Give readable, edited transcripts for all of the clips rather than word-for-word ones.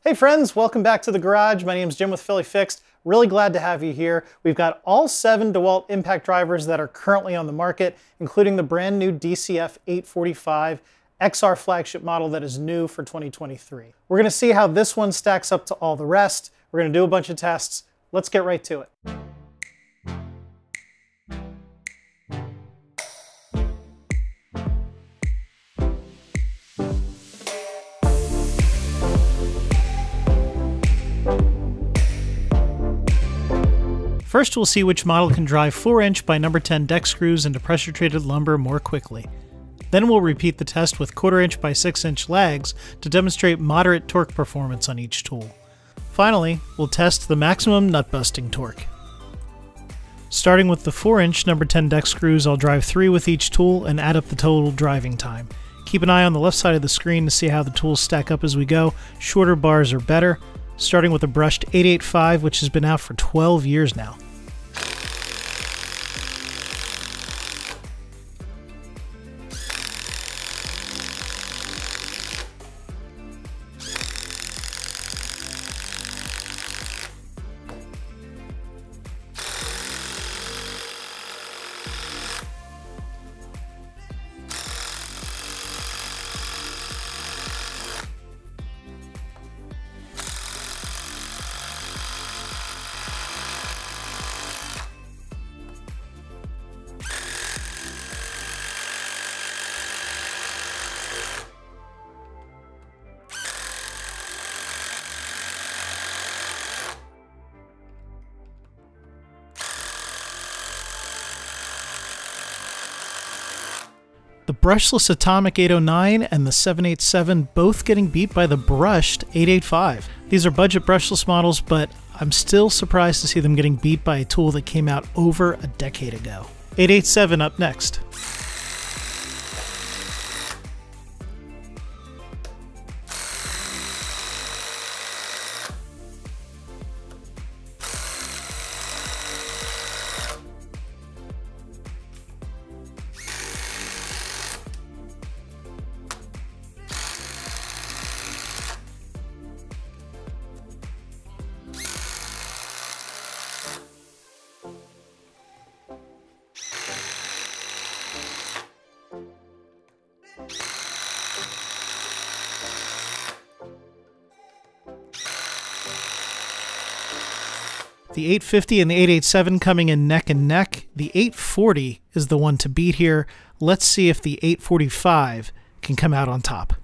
Hey friends, welcome back to the garage. My name is Jim with Philly Fixed. Really glad to have you here. We've got all 7 DeWalt impact drivers that are currently on the market, including the brand new DCF845 XR flagship model that is new for 2023. We're going to see how this one stacks up to all the rest. We're going to do a bunch of tests. Let's get right to it. First, we'll see which model can drive 4-inch by number 10 deck screws into pressure-treated lumber more quickly. Then we'll repeat the test with 1/4-inch by 6-inch lags to demonstrate moderate torque performance on each tool. Finally, we'll test the maximum nut-busting torque. Starting with the 4-inch number 10 deck screws, I'll drive 3 with each tool and add up the total driving time. Keep an eye on the left side of the screen to see how the tools stack up as we go. Shorter bars are better. Starting with a brushed 885, which has been out for 12 years now. The brushless Atomic 809 and the 787 both getting beat by the brushed 885. These are budget brushless models, but I'm still surprised to see them getting beat by a tool that came out over a decade ago. 887 up next. The 850 and the 887 coming in neck and neck. The 840 is the one to beat here. Let's see if the 845 can come out on top.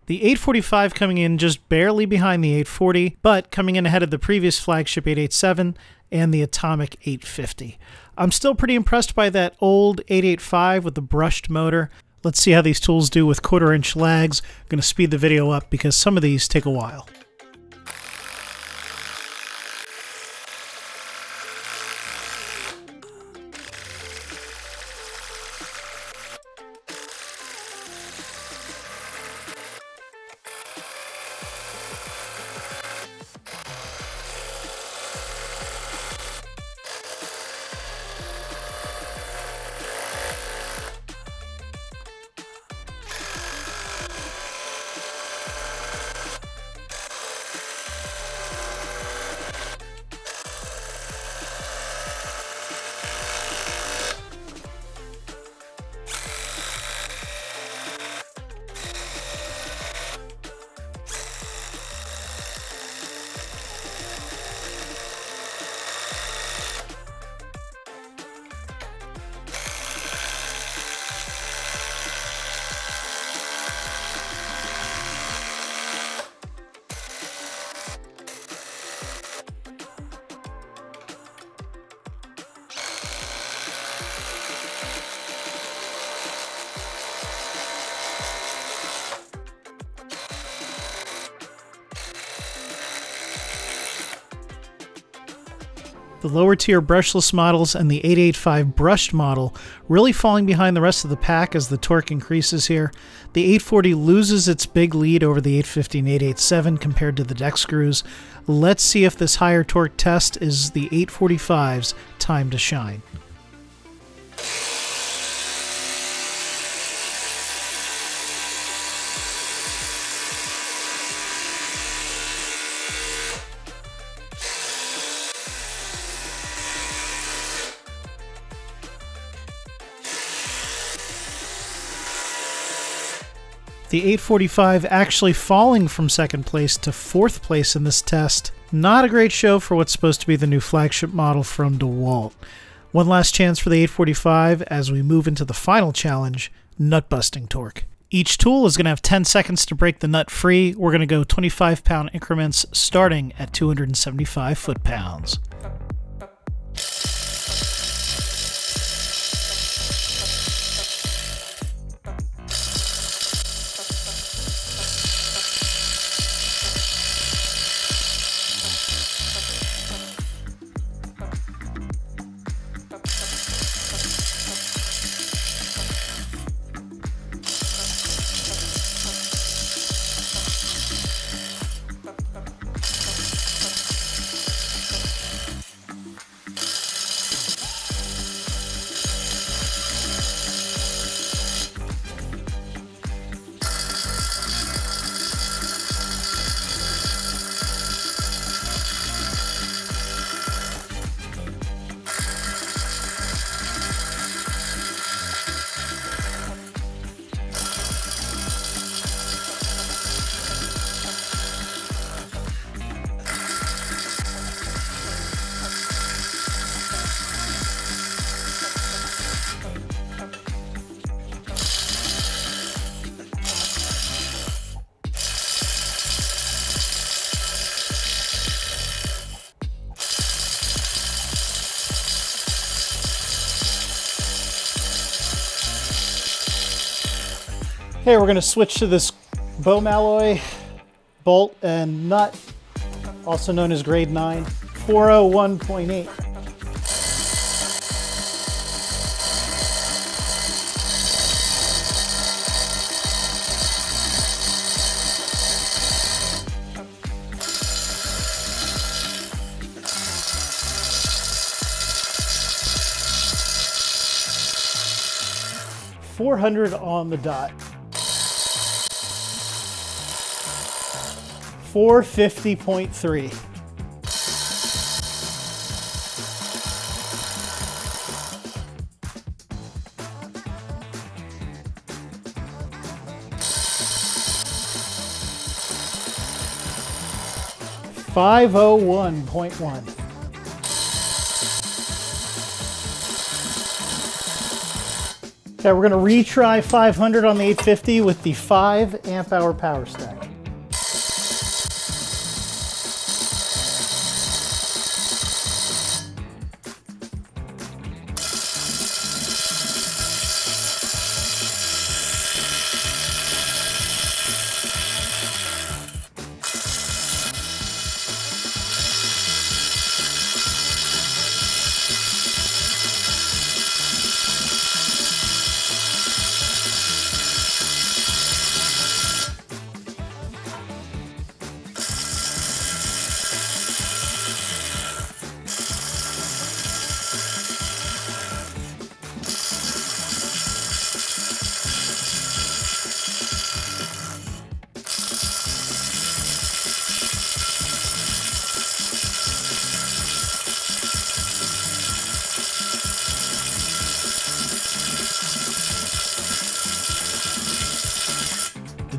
The 845 coming in just barely behind the 840, but coming in ahead of the previous flagship 887 and the Atomic 850. I'm still pretty impressed by that old 885 with the brushed motor. Let's see how these tools do with 1/4-inch lags. I'm going to speed the video up because some of these take a while. The lower tier brushless models and the 885 brushed model really falling behind the rest of the pack as the torque increases here. The 840 loses its big lead over the 850 and 887 compared to the deck screws. Let's see if this higher torque test is the 845's time to shine. The 845 actually falling from second place to fourth place in this test. Not a great show for what's supposed to be the new flagship model from DeWalt. One last chance for the 845 as we move into the final challenge, nut busting torque. Each tool is going to have 10 seconds to break the nut free. We're going to go 25-pound increments starting at 275 foot-pounds. Okay, we're going to switch to this Bohm alloy bolt and nut, also known as grade 9, 401.8. $400 on the dot. 450.3. $501.1. Okay, we're going to retry 500 on the 850 with the 5 amp hour power stack.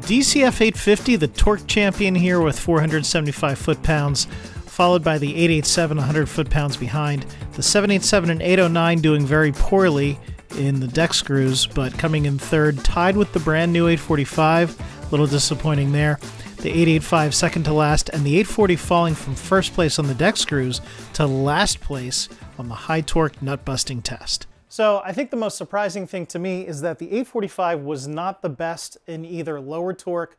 DCF850, the torque champion here with 475 foot-pounds, followed by the 887, 100 foot-pounds behind. The 787 and 809 doing very poorly in the deck screws, but coming in third, tied with the brand new 845. A little disappointing there. The 885 second to last, and the 840 falling from first place on the deck screws to last place on the high torque nut busting test. So I think the most surprising thing to me is that the 845 was not the best in either lower torque,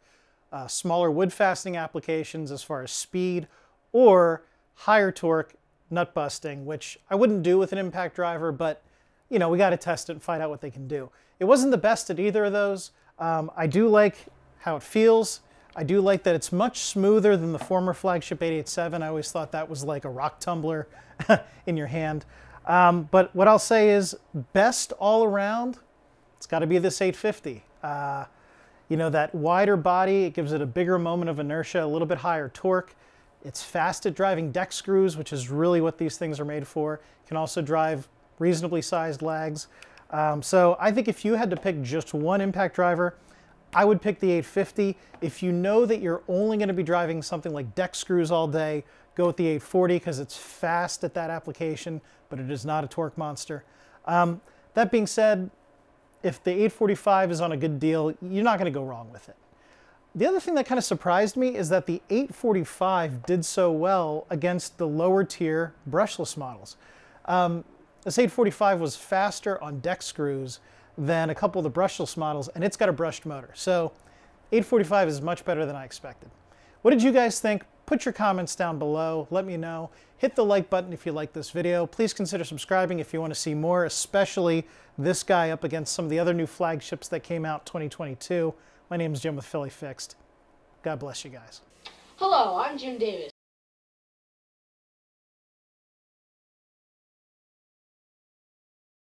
smaller wood fastening applications as far as speed, or higher torque nut busting, which I wouldn't do with an impact driver, but you know, we got to test it and find out what they can do. It wasn't the best at either of those. I do like how it feels. I do like that it's much smoother than the former flagship 887. I always thought that was like a rock tumbler in your hand. But what I'll say is best all around, it's got to be this 850. You know, that wider body, it gives it a bigger moment of inertia, a little bit higher torque. It's fast at driving deck screws, which is really what these things are made for. It can also drive reasonably sized lags. So I think if you had to pick just one impact driver, I would pick the 850. If you know that you're only going to be driving something like deck screws all day, go with the 840 because it's fast at that application, but it is not a torque monster. That being said, if the 845 is on a good deal, you're not going to go wrong with it. The other thing that kind of surprised me is that the 845 did so well against the lower tier brushless models. This 845 was faster on deck screws than a couple of the brushless models, and it's got a brushed motor. So 845 is much better than I expected. What did you guys think? Put your comments down below. Let me know. Hit the like button if you like this video. Please consider subscribing if you want to see more, especially this guy up against some of the other new flagships that came out 2022. My name is Jim with Philly Fixed. God bless you guys. Hello, I'm Jim Davis.